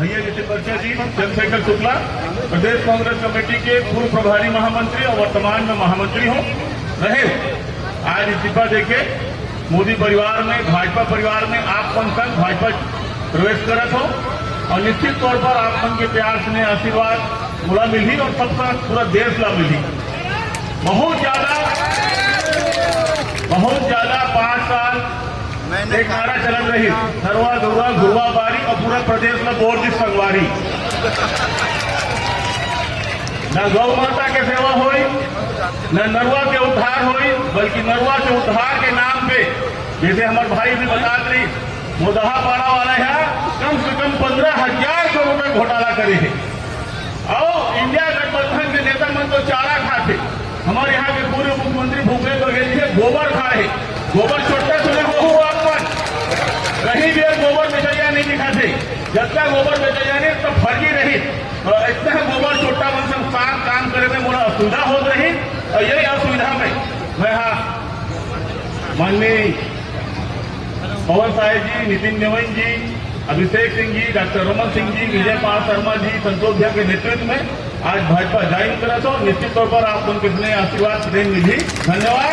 भैया नितिन बच्चा जी, चंद्रशेखर शुक्ला, प्रदेश कांग्रेस कमेटी के पूर्व प्रभारी महामंत्री और वर्तमान में महामंत्री हो रहे। आज इस्तीफा देके मोदी परिवार में, भाजपा परिवार में आप संग भाजपा प्रवेश करत हो और निश्चित तौर पर आप मन के प्यार से आशीर्वाद मुला मिली और सबका पूरा देश ला मिली। बहुत ज्यादा 5 साल एक नारा चलत रही, नरवा दुर्गा गुरुआ बारी और पूरा प्रदेश में बोर्ड की संगवारी। न गौ माता के सेवा हुई, न नरवा के उद्धार हुई, बल्कि नरवा के उद्धार के नाम पे, जैसे हमारे भाई भी बता रही, मोदहा पाड़ा वाला है कम से कम 15,000 करोड़ रुपए घोटाला करे है। और इंडिया गठबंधन के नेता मन तो चारा खाते। हमारे यहाँ के पूर्व मुख्यमंत्री भूपेश बघेल जी गोबर खाए, गोबर छोड़ते सुने वो कहीं भी गोबर बेचैया नहीं दिखाते। जब तक गोबर बेचैया नहीं तब फर्जी रही, तो इतना गोबर छोटा मन से काम करे में मोरा असुविधा हो रही। और यही असुविधा में मैं माननीय पवन साहेब जी, नितिन नेवन जी, अभिषेक सिंह जी, डॉक्टर रमन सिंह जी, विजय पाल शर्मा जी, संतोष झा के नेतृत्व में आज भाजपा ज्वाइन करा तो निश्चित तौर पर आप उनके आशीर्वाद देंगे जी। धन्यवाद।